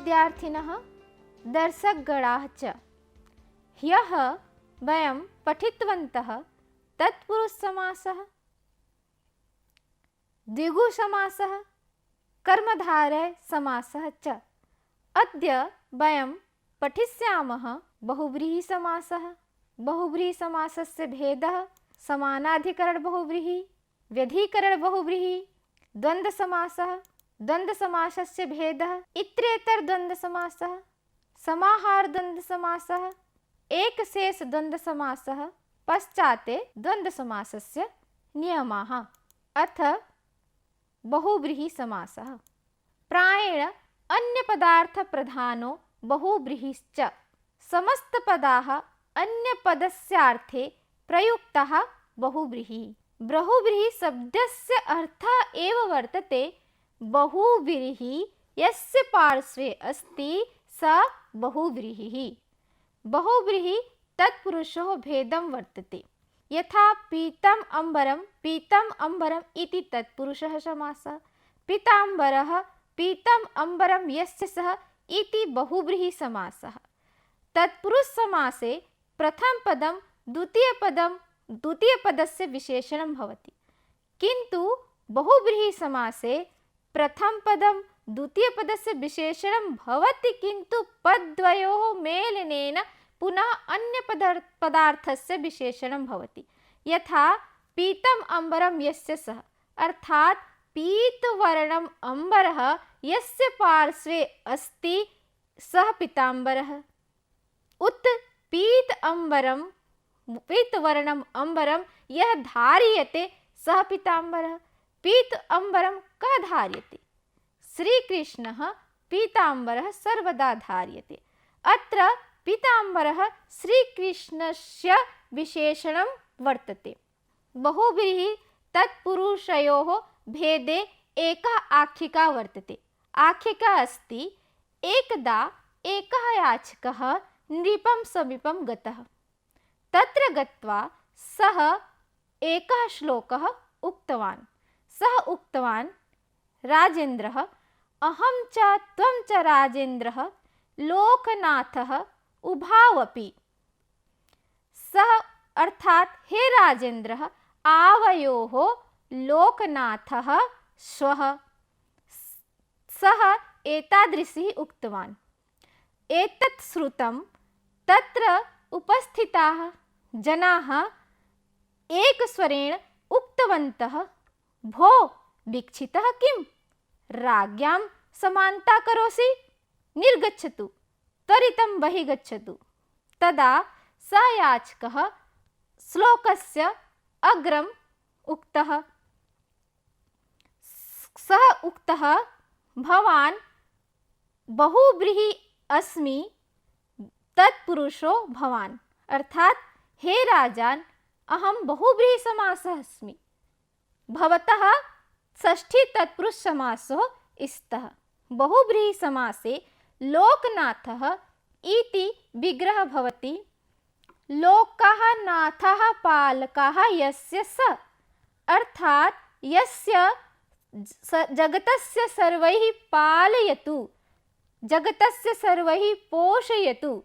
विद्यार्थिनः दर्शकगणाः च ह्यः वयं पठितवन्तः तत्पुरुषसमासः, द्विगुसमासः, कर्मधारयसमासः च। अद्य वयं पठिष्यामः बहुव्रीहिसमासः, बहुव्रीहिसमासस्य भेदः, समानाधिकरणबहुव्रीहि, व्यधिकरणबहुव्रीहि, द्वन्द्वसमासः, द्वन्द्वसमासस्य भेदः, इतरेतरद्वन्द्वसमासः, समाहारद्वन्द्वसमासः, एकशेषद्वन्द्वसमासः, पश्चाते द्वन्द्वसमासस्य नियमाः। अथ बहुव्रीहिसमासः। प्रायेण अन्यपदार्थप्रधानो बहुव्रीहिश्च। समस्तपदाः अन्यपदस्यार्थे प्रयुक्ताः बहुव्रीहिः। बहुव्रीहिशब्दस्य अर्थः एव वर्तते बहुव्रीहिः यस्य पार्श्वे अस्ति स बहुव्रीहिः। बहुव्रीहि तत्पुरुषो भेदं वर्तते। यथा पीतम् अम्बरम् इति तत्पुरुषः समासः, पीताम्बरः पीतम् अम्बरं यस्य सः इति बहुव्रीहिसमासः। तत्पुरुषसमासे प्रथमपदं द्वितीयपदस्य विशेषणं भवति, किन्तु बहुव्रीहिसमासे प्रथमपदं द्वितीयपदस्य विशेषणं भवति, किन्तु पदद्वयोः मेलनेन पुनः अन्यपदार्थस्य विशेषणं भवति। यथा पीतम् अम्बरं यस्य सः, अर्थात् पीतवर्णम् अम्बरः यस्य पार्श्वे अस्ति सः पीताम्बरः। उत पीतवर्णम् अम्बरं यः धार्यते सः पीताम्बरः। पीत अम्बरं कः धार्यते? श्रीकृष्णः पीताम्बरः सर्वदा धार्यते। अत्र पीताम्बरः श्रीकृष्णस्य विशेषणं वर्तते। बहुव्रीहि तत्पुरुषयोः भेदे एका आख्यायिका वर्तते। आख्यायिका अस्ति, एकदा एकः याचकः नृपं समीपं गतः। तत्र गत्वा सः एकः श्लोकः उक्तवान्। सः उक्तवान्, राजेन्द्रः, अहं च त्वं च राजेन्द्रः लोकनाथः उभावपि। सः अर्थात् हे राजेन्द्रः, आवयोः लोकनाथः स्वः। सः एतादृशी उक्तवान्। एतत् श्रुतं तत्र उपस्थिताः जनाः एकस्वरेण उक्तवन्तः, भो वीक्षितः किं? राज्ञां समानता करोसि? निर्गच्छतु, त्वरितं बहिः गच्छतु। तदा स याचकः श्लोकस्य अग्रम् उक्तः। सः उक्तः, भवान् बहुव्रीहि अस्मि, तत्पुरुषो भवान्। अर्थात् हे राजान, अहं बहुव्रीहिसमासः अस्मि। भवतः षष्ठी तत्पुरुषसमासो स्तः। बहुव्रीहिसमासे लोकनाथः इति विग्रहः भवति। लोकः नाथः पालकः यस्य स, अर्थात् यस्य जगतस्य सर्वैः पालयतु, जगतस्य सर्वैः पोषयतु,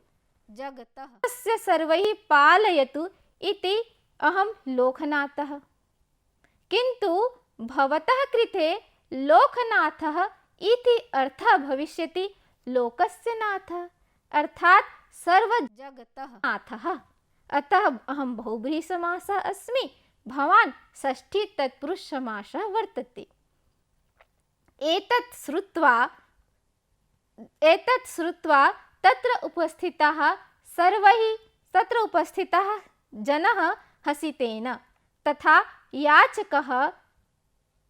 जगतस्य सर्वैः पालयतु इति अहं लोकनाथः। किन्तु भवतः कृते लोकनाथः इति अर्थः भविष्यति लोकस्य नाथः, अर्थात् सर्वजगतः नाथः। अतः अहं बहुव्रीहिसमासः अस्मि, भवान् षष्ठी तत्पुरुषसमासः वर्तते। एतत् श्रुत्वा तत्र उपस्थितः जनः हसितेन, तथा याचकः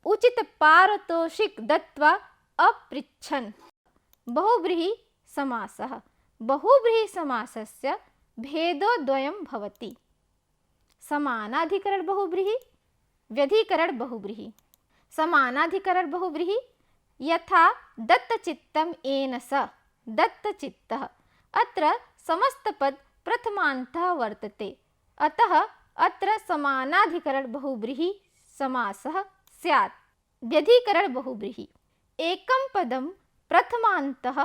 उचितपारितोषिकं दत्त्वा अपृच्छन्। बहुव्रीहिसमासः। बहुव्रीहिसमासस्य भेदो द्वयं भवति, समानाधिकरणबहुव्रीहि, व्यधिकरणबहुव्रीहि। समानाधिकरणबहुव्रीहि, यथा दत्तचित्तम् येन स दत्तचित्तः। अत्र समस्तपद प्रथमान्तः वर्तते, अतः अत्र समानाधिकरणबहुव्रीहि समासः स्यात्। व्यधिकरणबहुव्रीहि, एकं पदं प्रथमान्तः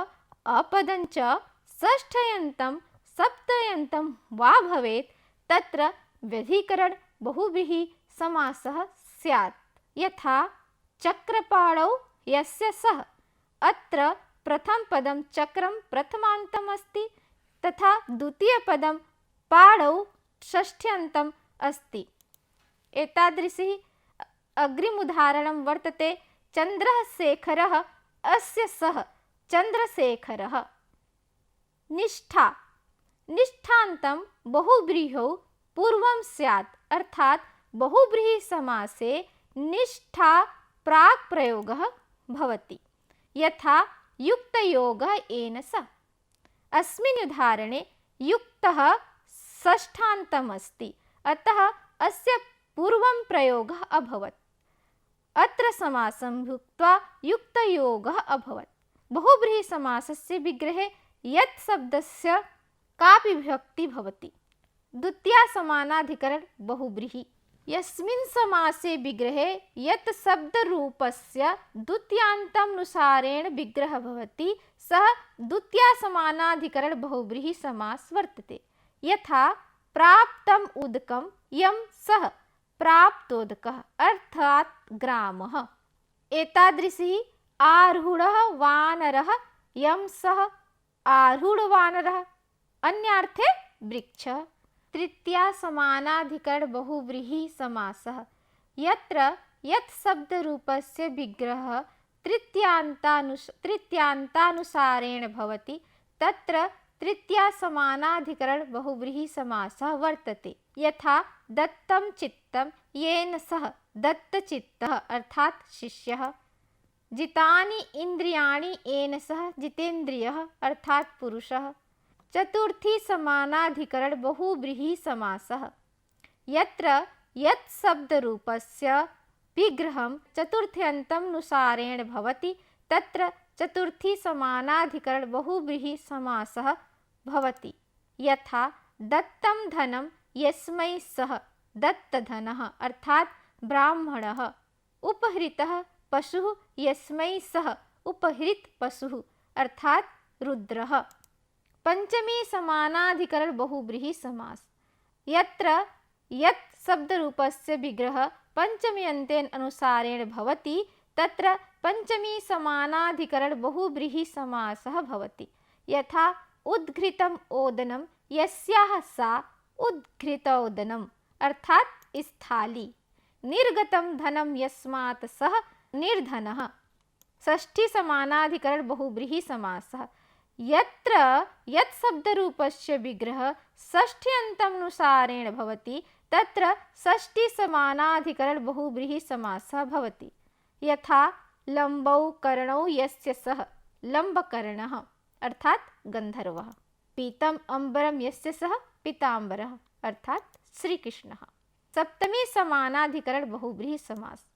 अपदं च षष्ठ्यन्तं सप्तम्यन्तं वा भवेत् तत्र व्यधिकरण बहुव्रीहि समासः स्यात्। यथा चक्रपाणौ यस्य सः, अत्र प्रथमपदं चक्रं प्रथमान्तम् अस्ति तथा द्वितीयपदं पाणौ षष्ठ्यन्तम् अस्ति। एतादृशी अग्रिमुदाहरणं वर्तते चन्द्रः शेखरः अस्य सः चन्द्रशेखरः। निष्ठा निष्ठान्तं बहुव्रीहौ पूर्वं स्यात् अर्थात बहुव्रीहि समासे निष्ठा प्राक् प्रयोगः भवति। यथा युक्तयोगः येन सह। अस्मिन् उदाहरणे युक्तः षष्ठान्तम् अस्ति अतः अस्य पूर्वं प्रयोगः अभवत्। अत्र समासं भुक्त्वा युक्तयोगः अभवत्। बहुव्रीहि समासस्य विग्रहे यत् शब्दस्य कापि विभक्ति भवति। द्वितीया समानाधिकरण बहुव्रीहि। यस्मिन् समासे विग्रहे यत् शब्दरूपस्य द्वितीयान्तमनुसारेण विग्रहः भवति सः द्वितीया समानाधिकरण बहुव्रीहि समास वर्तते। यथा प्राप्तम् उदकं यं सः प्राप्तोदकः अर्थात ग्रामः। एतादृशी आरूढः वानरः यं सः आरूढवानरः अन्यार्थे वृक्षः। तृतीया समानाधिकरण बहुव्रीहि समासः। यत्र यत् शब्दरूपस्य विग्रहः तृतीयान्तानुसारेण भवति तत्र तृतीया समानाधिकरण बहुव्रीहि समासः वर्तते। यथा दत्तं चित्तं येन सः दत्तचित्तः अर्थात शिष्यः। जितानि इन्द्रियाणि येन सः जितेन्द्रियः अर्थात पुरुषः। चतुर्थी समानाधिकरण बहुव्रीहि समासः। यत्र यत् शब्दरूपस्य विग्रहं चतुर्थ्यन्तमनुसारेण भवति तत्र चतुर्थी समानाधिकरण बहुव्रीहि समासः भवति। यथा दत्तं धनं यस्मै सः दत्तधनः अर्थात ब्राह्मणः। उपहृतः पशुः यस्मै सः उपहृतपशुः अर्थात रुद्रः। पंचमी समानाधिकरण बहुव्रीहि समास। यत्र यत् शब्दरूपस्य विग्रहः पंचमी अन्तेन अनुसारेण भवति तत्र पंचमी समानाधिकरण बहुव्रीहि समासः भवति। यथा उद्घृतम् ओदनं यस्याः सा उद्घृतोदनम् अर्थात स्थाली। निर्गतं धनं यस्मात् सः निर्धनः। षष्ठी समानाधिकरण बहुव्रीहि समासः। यत्र यत् शब्दरूपस्य विग्रहः षष्ठ्यन्तमनुसारेण भवति तत्र षष्ठी समानाधिकरण बहुव्रीहि समासः भवति। यथा लम्बौ कर्णौ यस्य सः लम्बकर्णः अर्थात गन्धर्वः। पीतम् अम्बरं यस्य सः पीताम्बरः अर्थात श्रीकृष्णः। सप्तमी समानाधिकरण बहुव्रीहि समास।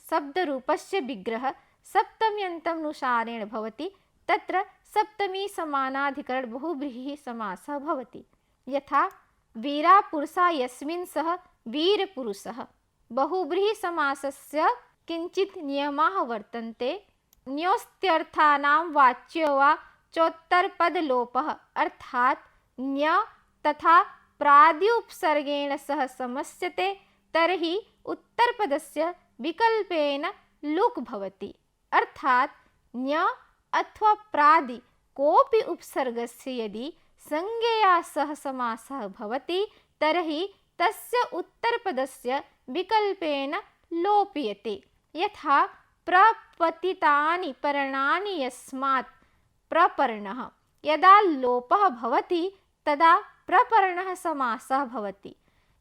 शब्दरूपस्य विग्रहः सप्तम्यन्तमनुसारेण भवति तत्र सप्तमी समानाधिकरण बहुव्रीहि समासः भवति। यथा वीरापुरुषः यस्मिन् सः वीरपुरुषः। बहुव्रीहि समासस्य किञ्चित् नियमाः वर्तन्ते। न्योस्त्यर्थानां वाच्यो वा चोत्तरपदलोपः अर्थात न्य तथा प्रादि उपसर्गेण सह समस्यते तर्हि उत्तरपदस्य विकल्पेन लुक् भवति। अर्थात न्य अथवा प्रादि कोऽपि उपसर्गस्य यदि संज्ञया सह समासः भवति तर्हि तस्य उत्तरपदस्य विकल्पेन लोप्यते। यथा प्रपतितानि पर्णानि यस्मात् प्रपर्णः। यदा लोपः भवति तदा प्रपर्णः समासः भवति।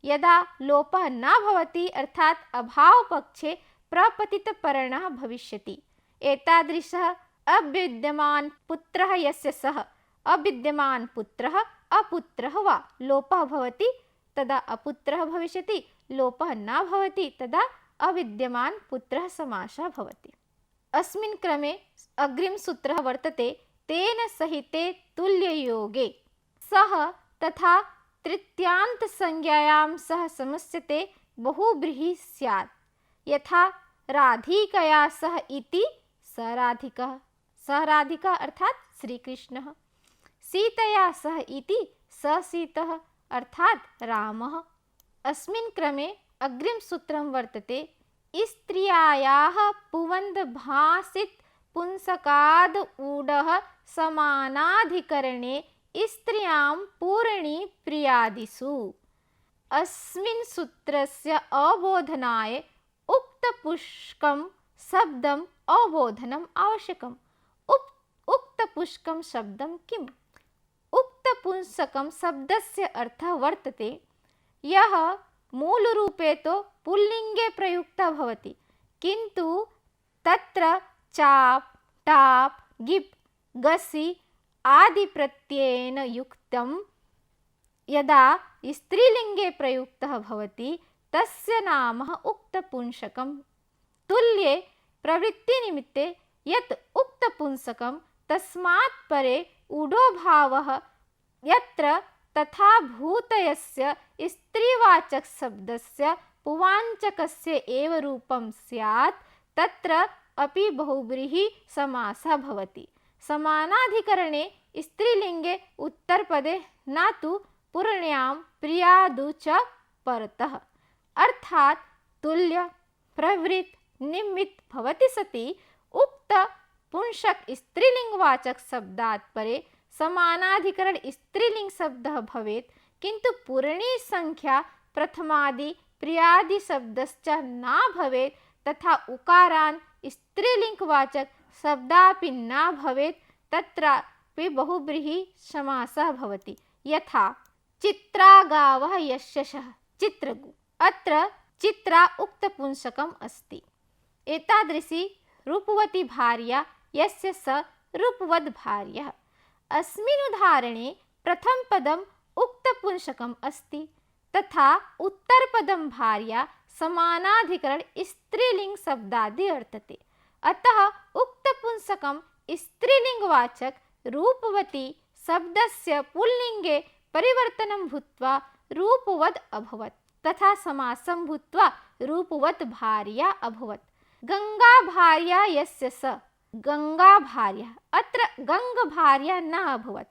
यदा लोपः न भवति अर्थात अभावपक्षे प्रपतितपर्णः भविष्यति। एतादृशः अविद्यमान पुत्रः यस्य सः अविद्यमान पुत्रः अपुत्रः वा लोपः भवति तदा अपुत्रः भविष्यति। लोपः न भवति तदा अविद्यमान पुत्रः समासः भवति। अस्मिन् क्रमे अग्रिमसूत्रः वर्तते तेन सहिते तुल्ययोगे सः तथा तृतीयान्तसंज्ञायां सह समस्यते बहुव्रीहि स्यात्। यथा राधिकया सह इति स राधिकः। सः राधिका अर्थात श्री कृष्णः। सीतया सह इति स सीतः अर्थात रामः। अस्मिन् क्रमे अग्रिम सूत्रं वर्तते स्त्रियायाः पुवन्द् भासित पुंसकाद् ऊढः समानाधिकरणे स्त्रियां पूर्णी प्रियादिषु। अस्मिन् सूत्रस्य अवबोधनाय उक्तपुष्कं शब्दम् अवबोधनम् आवश्यकम्। उक्तपुष्कं शब्दं किम्? उक्तपुंसकं शब्दस्य अर्थः वर्तते यः मूलरूपे तो पुल्लिङ्गे प्रयुक्तः भवति, किन्तु तत्र चाप् टाप् गिप् गसि आदि प्रत्ययेन युक्तं यदा स्त्रीलिङ्गे प्रयुक्तः भवति तस्य नाम उक्तपुंसकम्। तुल्ये प्रवृत्तिनिमित्ते यत् उक्तपुंसकं तस्मात् परे ऊढो भावः यत्र तथा भूतयस्य स्त्रीवाचक शब्दस्य पुवाञ्चकस्य एव रूपं स्यात् तत्र अपि बहुव्रीहि समासः भवति। समानाधिकरणे स्त्रीलिङ्गे उत्तरपदे न तु पूर्ण्यां प्रियादौ च परतः, अर्थात् तुल्य प्रवृत्त निमित्त भवति सति उक्त पुंसक स्त्रीलिङ्गवाचक शब्दात् परे समानाधिकरण स्त्रीलिंग शब्दः भवेत्, किन्तु पूर्णी संख्या प्रथमादि प्रियादि शब्दश्च न भवेत्, तथा उकारान् स्त्रीलिङ्गवाचक शब्दापि न भवेत्, तत्रापि बहुव्रीहि समासः भवति। यथा चित्रा गावः यशसः चित्रगु, अत्र चित्रा उक्तपुंसकम् अस्ति। एतादृशी रूपवती भार्या यस्य स रूपवद् भार्यः। अस्मिन् उदाहरणे प्रथम पदम् उक्तपुंसकम् अस्ति, तथा उत्तरपदं भार्या समानाधिकरण स्त्रीलिंग शब्दादि अर्थते। अतः उक्तपुंसकं स्त्रीलिंगवाचक रूपवती शब्दस्य पुल्लिङ्गे परिवर्तनं भूत्वा रूपवद् अभवत्, तथा समासं भूत्वा रूपवत् भार्या अभवत्। गंगा भार्या यस्य स गंगा भार्या, अत्र गंग भार्या न अभवत्,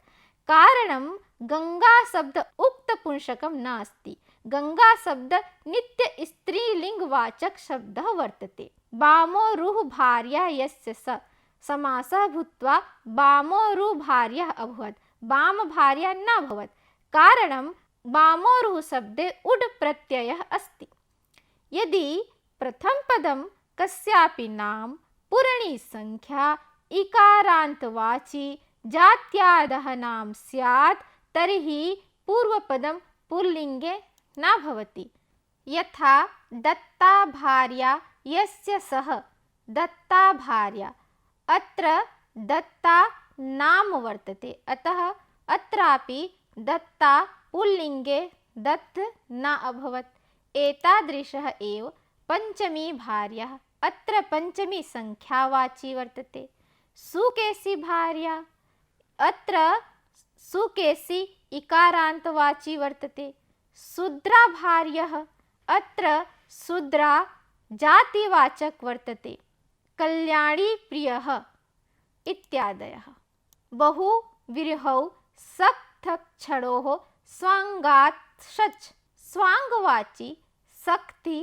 कारणं गंगा शब्द उक्तपुंसकं न अस्ति। गंगा शब्द नित्य स्त्रीलिंगवाचक शब्दः वर्तते। बामोरुह भार्या यस्य स समासः भूत्वा बामोरुह भार्या अभवत्, बाम भार्या न भवत्, कारणं बामोरुह शब्दे उड् प्रत्ययः अस्ति। यदि प्रथम पदं कस्यापि नाम पूर्णी संख्या इकारान्तवाची जात्यादः नाम स्यात् तर्हि पूर्वपदं पुल्लिङ्गे न भवति। यथा दत्ता भार्या यस्य सः दत्ता भार्या, अत्र दत्ता नाम वर्तते, अतः अत्रापि दत्ता पुल्लिङ्गे दत्त न अभवत्। एतादृशः एव पंचमी भार्या, अत्र पंचमी संख्यावाची वर्तते। सुकेशी भार्या, अत्र सुकेशी इकारान्तवाची वर्तते। शूद्रा भार्यः, अत्र शूद्रा जातिवाचक वर्तते। कल्याणी प्रियः इत्यादयः। बहु विरहौ सक्थक्षणोः स्वाङ्गात् शच्, स्वाङ्गवाची सक्ति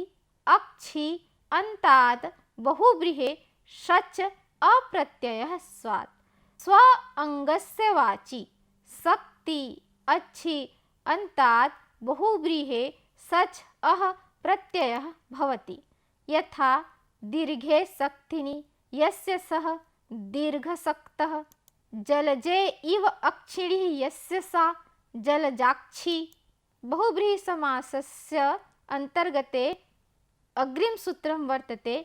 अक्षि अन्तात् बहुव्रीहे शच् अप्रत्ययः स्वात्। स्व अंगस्य वाची सक्ति अच्छि अन्तात् बहुव्रीहे सच् अः प्रत्ययः भवति। यथा दीर्घे सक्थिनि यस्य सः दीर्घसक्तः, जलजे इव अक्षिणिः यस्य सा जलजाक्षी। बहुव्रीहि समासस्य अंतर्गते अग्रिम सूत्रं वर्तते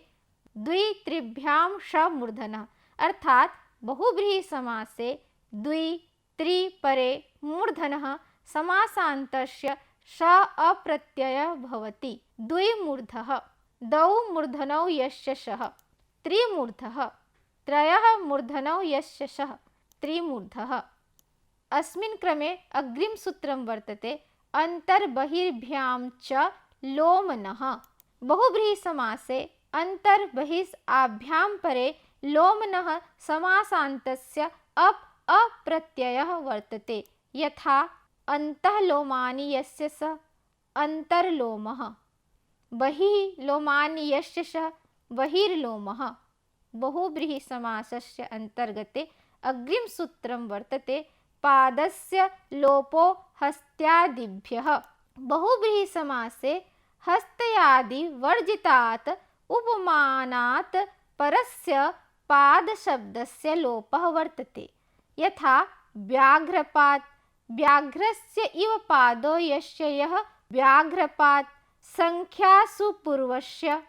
द्वित्रिभ्यां षमूर्धनः, अर्थात बहुव्रीहि समासे द्वि त्रि परे मूर्धनः समासान्तस्य ष अप्रत्ययः भवति। द्विमूर्धः, द्वौ मूर्धनौ यस्य शः त्रिमूर्धः, त्रयः मूर्धनौ यस्य शः त्रिमूर्धः। अस्मिन् क्रमे अग्रिम सूत्रं वर्तते अन्तर्बहिर्भ्यां च लोमनः। बहुव्रीहि समासे अंतर बहिस् आभ्यां परे लोमनः समासान्तस्य अप्रत्ययः वर्तते। यथा अन्तः लोमानि यस्य स अन्तर्लोमः, बहिः लोमानि यस्य स बहिर्लोमः। बहुव्रीहिसमासस्य अन्तर्गते अग्रिमसूत्रं वर्तते पादस्य लोपो हस्त्यादिभ्यः। बहुव्रीहिसमासे हस्त्यादिवर्जितात् उपमानात् परस्य पादशब्दस्य लोपः वर्तते। यथा व्याघ्रपात्, व्याघ्रस्य इव पादो यस्य यः व्याघ्रपात्। संख्यासु पूर्वस्य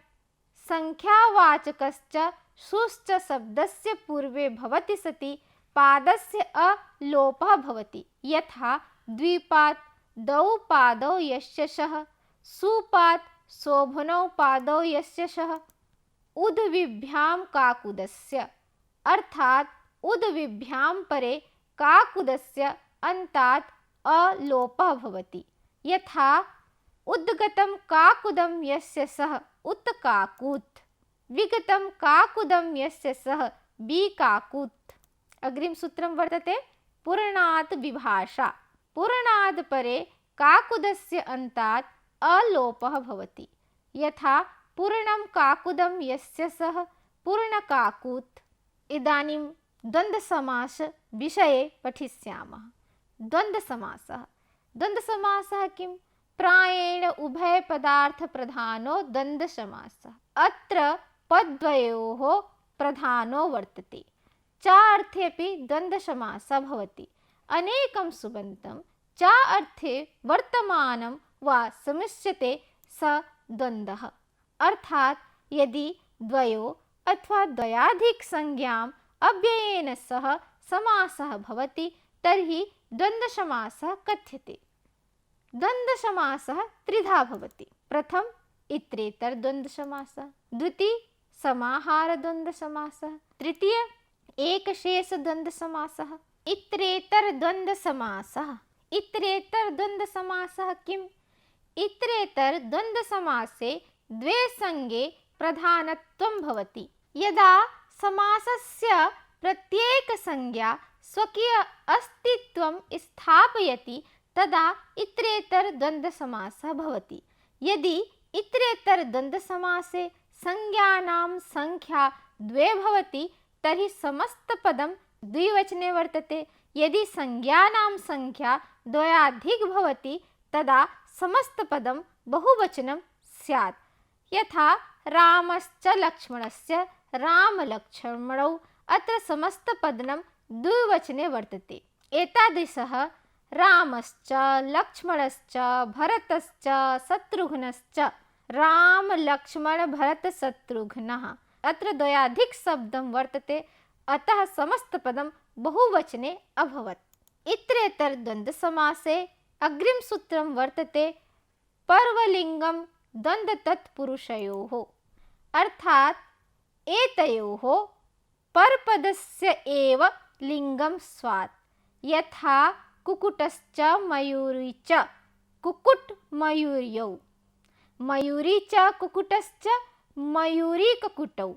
संख्यावाचकश्च सुश्च शब्दस्य पूर्वे भवति सति पादस्य अलोपः भवति। यथा द्विपात्, द्वौ पादौ यस्य शः, सुपात्, शोभनौ पादौ यस्य शः। उद्विभ्यां काकुदस्य, अर्थात उद्विभ्यां परे काकुदस्य अन्तात् अलोपः भवति। यथा उद्गतं काकुदं यस्य सः उत्काकुत्, विगतं काकुदं यस्य सः विकाकुत्। अग्रिम सूत्रं वर्तते पूर्णात् विभाषा। पूर्णाद् परे काकुदस्य अन्तात् अलोपः भवति। यथा पूर्णं काकुदं यस्य सः पूर्णकाकुत्। इदानीं द्वन्द्वसमास विषये पठिष्यामः। द्वन्द्वसमासः, द्वन्द्वसमासः किं? प्रायेण उभयपदार्थप्रधानो द्वन्द्वसमासः। अत्र पद्द्वयोः प्रधानो वर्तते। च अर्थेऽपि द्वन्द्वसमासः भवति। अनेकं सुबन्तं च अर्थे वर्तमानं वा समिष्यते स द्वन्द्वः। अर्थात यदि द्वयो अथवा द्वयाधिक संज्ञाम् अव्ययेन सह समासः भवति तर्हि द्वन्द्वसमासः कथ्यते। द्वन्द्वसमासः त्रिधा भवति। प्रथम इतरेतरद्वन्द्वसमासः, द्वितीय समाहारद्वन्द्वसमासः, तृतीय एकशेषद्वन्द्वसमासः। इतरेतरद्वन्द्वसमासः, इतरेतरद्वन्द्वसमासः किम्? इतरेतरद्वन्द्वसमासे द्वे संज्ञे प्रधानत्वं भवति। यदा समासस्य प्रत्येकसंज्ञा स्वकीय अस्तित्वं स्थापयति तदा इतरेतरद्वन्द्वसमासः भवति। यदि इतरेतरद्वन्द्वसमासे संज्ञानां संख्या द्वे भवति तर्हि समस्तपदं द्विवचने वर्तते। यदि संज्ञानां संख्या द्वयाधिक भवति तदा समस्तपदं बहुवचनं स्यात्। यथा रामश्च लक्ष्मणस्य रामलक्ष्मणौ, अत्र समस्तपदं द्विवचने वर्तते। एतादृशः रामश्च लक्ष्मणश्च भरतश्च शत्रुघ्नश्च, राम लक्ष्मण भरत शत्रुघ्नः, अत्र द्वयाधिक शब्दं वर्तते, अतः समस्तपदं बहुवचने अभवत्। इतरेतरद्वन्द्वसमासे अग्रिम सूत्रं वर्तते पर्वलिङ्गं द्वन्द्वतत्पुरुषयोः। अर्थात एतयोः परपदस्य एव लिङ्गं स्यात्। यथा कुक्कुटश्च मयूरी च, कुक्कुट मयूर्यौ, मयूरी च कुक्कुटश्च मयूरी कुक्कुटौ।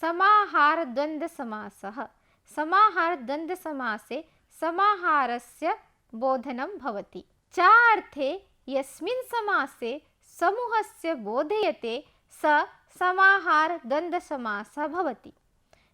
समाहारद्वन्द्वसमासः, समाहारद्वन्द्वसमासे समाहारस्य बोधनं भवति। च अर्थे यस्मिन् समासे समूहस्य बोधयते स समाहारद्वन्द्वसमासः भवति।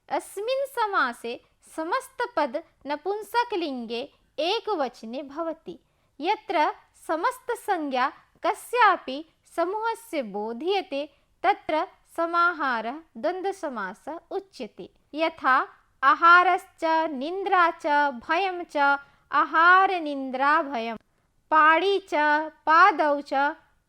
अस्मिन् समासे समस्तपद नपुंसकलिङ्गे एकवचने भवति। यत्र समस्तसंज्ञा कस्यापि समूहस्य बोधयते तत्र समाहारः द्वन्द्वसमासः उच्यते। यथा आहारश्च निन्द्रा च भयं च आहारनिन्द्रा भयं, पाणि च पादौ च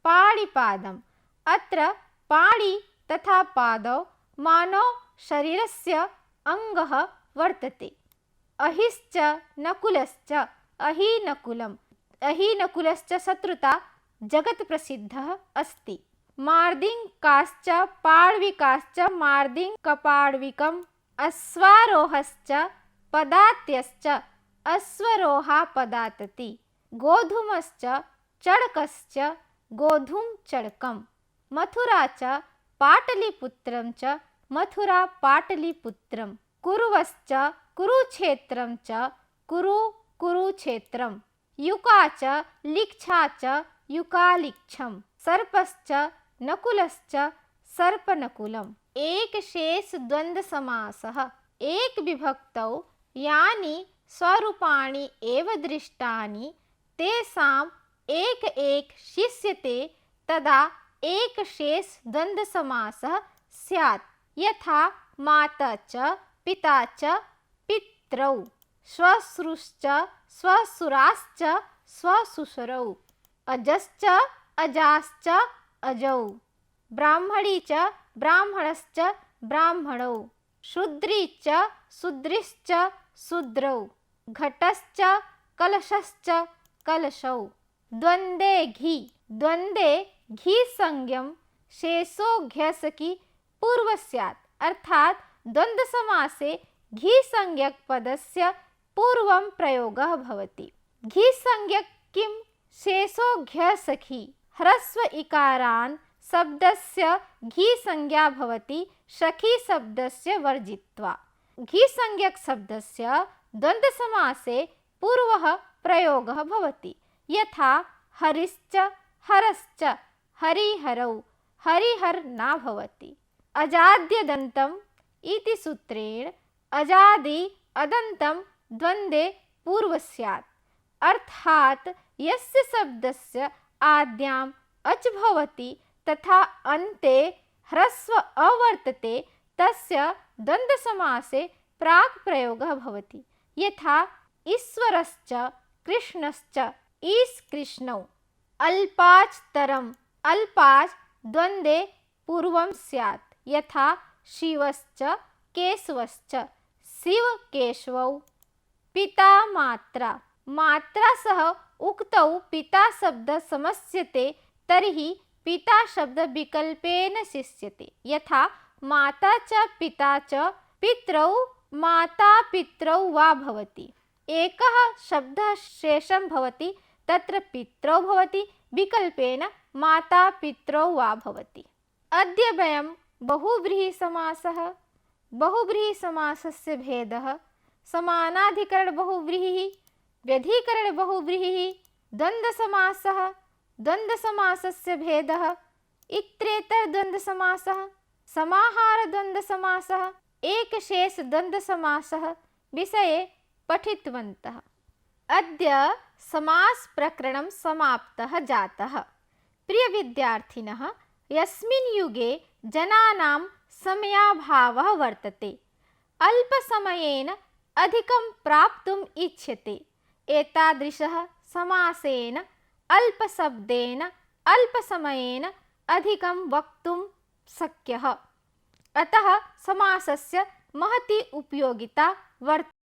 पाणिपादम्। अत्र पाणि तथा पादौ मानव शरीरस्य अङ्गः वर्तते। अहिश्च नकुलश्च अहिनकुलम्, अहिनकुलश्च शत्रुता जगत् प्रसिद्धः अस्ति। मार्दिङ्काश्च पाड्विकाश्च मार्दिङ्कपाड्विकम्, अश्वारोहश्च पदात्यश्च अश्वरोहापदातति, गोधूमश्च चणकश्च गोधूमचणकम्, मथुरा च पाटलिपुत्रं च मथुरा पाटलिपुत्रम, कुरुवश्च कुरुक्षेत्रम च कुरु कुरुक्षेत्रम, युका च लिच्छा च युकालिच्छम, सर्पश्च नकुलश्च सर्पनकुलम। एक शेष द्वंद्व समासः। एक विभक्तौ यानि स्वरूपाणि एव दृष्टानि तेषाम् एक एक शिष्यते तदा एक शेष द्वंद्व समासः स्यात्। यथा माता च पिता च पितरौ, श्वश्रुश्च श्वशुराश्च श्वशुरौ, अजश्च अजाश्च अजौ, ब्राह्मणी च ब्राह्मणश्च ब्राह्मणौ, शूद्री च शूद्रिश्च शूद्रौ, घटश्च कलशश्च कलशौ। द्वंद्वे घी। द्वंद्वे घी संज्ञम शेषो घ्यसकी पूर्व स्यात्, अर्थात द्वंद्व समासे घी संज्ञक पदस्य पूर्वं प्रयोगः भवति। घी संज्ञक किं शेषो घ्यसखी, ह्रस्व इकारान् शब्दस्य घी संज्ञा भवति सखी शब्दस्य वर्जित्वा। घी संज्ञक शब्दस्य द्वंद्व समासे पूर्वः प्रयोगः भवति। यथा हरिश्च हरश्च हरिहरौ, हरिहर न भवति। अजाद्यदन्तम् इति सूत्रेण अजादि अदन्तं द्वन्द्वे पूर्व स्यात्, अर्थात यस्य शब्दस्य आद्याम् अच् भवति तथा अन्ते ह्रस्व अवर्तते तस्य द्वन्द्व समासे प्राक् प्रयोगः भवति। यथा ईश्वरश्च कृष्णश्च ईशकृष्णौ, अल्पाच् तरम्, अल्पाच् द्वन्द्वे पूर्वं स्यात्। यथा शिवश्च केशवश्च शिवकेशवौ। पिता मात्रा। मात्रा सह उक्तौ पिता शब्द समस्यते तर्हि पिता शब्द विकल्पेन शिष्यते। यथा माता च पिता च पितरौ माता पितरौ वा भवति। एकः शब्दः शेषं भवति तत्र पितरौ भवति, विकल्पेन माता पितरौ वा भवति। अद्य वयं बहुव्रीहिसमासः, बहुव्रीहिसमासस्य भेदः, समानाधिकरण बहुव्रीहिः, व्यधिकरण बहुव्रीहिः, द्वन्द्वसमासः, द्वन्द्वसमासस्य भेदः, इत्येतर द्वन्द्वसमासः, समाहार द्वन्द्वसमासः, एकशेष द्वन्द्वसमासः विषये पठितवन्तः। अद्य समास प्रकरणं समाप्तः जातः। प्रिय विद्यार्थिनः, यस्मिन् युगे जनानां समयाभावः वर्तते, अल्पसमयेन अधिकं प्राप्तुम् इच्छ्यते, एतादृशः समासेन अल्पशब्देन अल्पसमयेन अधिकं वक्तुं शक्यः। अतः समासस्य महती उपयोगिता वर्तते।